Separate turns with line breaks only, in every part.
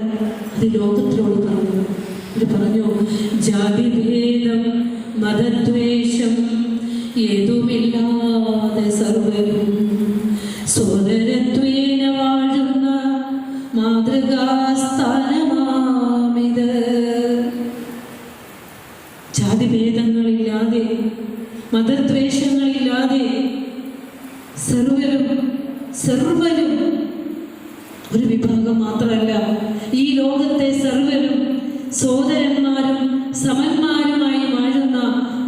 അത് ലോകത്തിനോട് പറഞ്ഞു. ഇത് പറഞ്ഞു, ജാതിഭേദം മതദ്വേഷം ഏതുമില്ലാതെ സർവരും സോദരത്വേന വാഴുന്ന മാതൃകാസ്ഥാനമാമിത്. ജാതിഭേദങ്ങളില്ലാതെ മതദ്വേഷങ്ങളില്ലാതെ സർവരും ഒരു വിഭാഗം മാത്രമല്ല, ഈ ലോകത്തെ സർവരും സോദരന്മാരും സമന്മാരുമായി വാഴുന്ന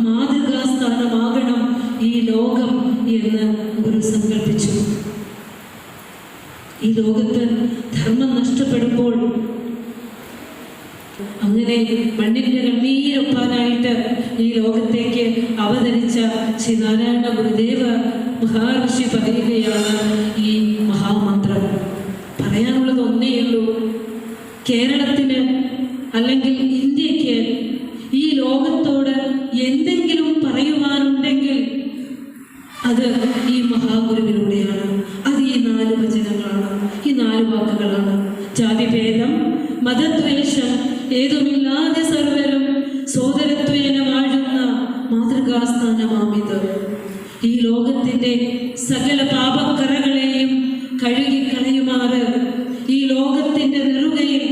മാതൃകാസ്ഥാനമാകണം ഈ ലോകം എന്ന് ഗുരു സങ്കല്പിച്ചു. ഈ ലോകത്ത് ധർമ്മം നഷ്ടപ്പെടുമ്പോൾ അങ്ങനെ മണ്ണിന്റെ കണ്ണീരൊപ്പാനായിട്ട് ഈ ലോകത്തേക്ക് അവതരിച്ച ശ്രീ നാരായണ ഗുരുദേവ മഹാഋഷി പറയുകയാണ് ഈ മഹാമന്ത്രം. പറയാനുള്ളത് ഒന്നേയുള്ളൂ, കേരളത്തിന് അല്ലെങ്കിൽ ഇന്ത്യക്ക് ഈ ലോകത്തോട് എന്തെങ്കിലും പറയുവാനുണ്ടെങ്കിൽ അത് ഈ മഹാഗുരുവിലൂടെയാണ്. അത് ഈ 4 വചനങ്ങളാണ്, ഈ 4 വാക്കുകളാണ്. ജാതിഭേദം മതദ്വേഷം ഏതുമില്ലാതെ സർവരും സോദരത്വേന വാഴുന്ന മാതൃകാസ്ഥാനമാമിത്. ഈ ലോകത്തിൻ്റെ സകല പാപക്കറകളെയും കഴുകിക്കളയുമാറ് ഈ ലോകത്തിൻ്റെ നെറുകയിൽ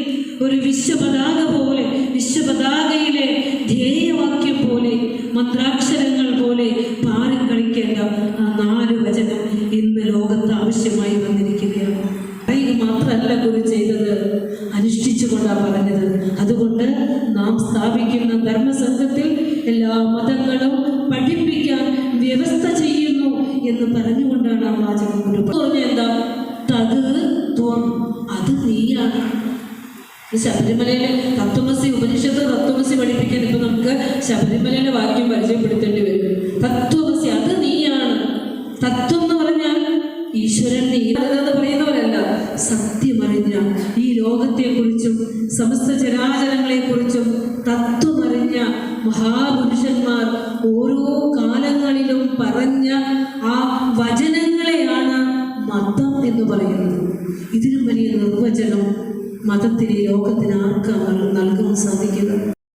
ഒരു വിശ്വപതാക പോലെ, വിശ്വപതാകയിലെ ധ്യേയവാക്യം പോലെ, മന്ത്രാക്ഷരങ്ങൾ പോലെ പാറിക്കളിക്കേണ്ട ആ 4 വചനം ഇന്ന് ലോകത്ത് ആവശ്യമായി വന്നിരിക്കുകയാണ്. പറയുക മാത്രമല്ല ഗുരു ചെയ്തത്, അനുഷ്ഠിച്ചുകൊണ്ടാണ് പറഞ്ഞത്. അതുകൊണ്ട് നാം സ്ഥാപിക്കുന്ന ധർമ്മസംഘത്തിൽ എല്ലാ മതങ്ങളും പഠിപ്പിക്കാൻ വ്യവസ്ഥ ചെയ്യുന്നു എന്ന് പറഞ്ഞുകൊണ്ടാണ് ആ വാചകം ഗുരു പറഞ്ഞ എന്താ? തത് ത്വം, അത് നീയാണ്. ശബരിമലയിലെ തത്വമസി ഉപനിഷത്ത് തത്വമസി പഠിപ്പിക്കാൻ ഇപ്പൊ നമുക്ക് ശബരിമലയിലെ വാക്യം പരിചയപ്പെടുത്തേണ്ടി വരും. തത്വമസി, അത് നീയാണ്. തത്വം എന്ന് പറഞ്ഞാൽ ഈശ്വരൻ നീ എന്ന് പറയുന്നവരല്ല, സത്യമറിഞ്ഞ ഈ ലോകത്തെക്കുറിച്ചും സമസ്ത ചരാചരങ്ങളെക്കുറിച്ചും തത്വമറിഞ്ഞ മഹാപുരുഷന്മാർ ഓരോ കാലങ്ങളിലും പറഞ്ഞ ആ വചനങ്ങളെയാണ് മതം എന്ന് പറയുന്നത്. ഇതിനും വലിയ നിർവചനം മതത്തിന് ഈ ലോകത്തിന് ആർക്കാണ് നൽകാൻ സാധിക്കുന്നത്?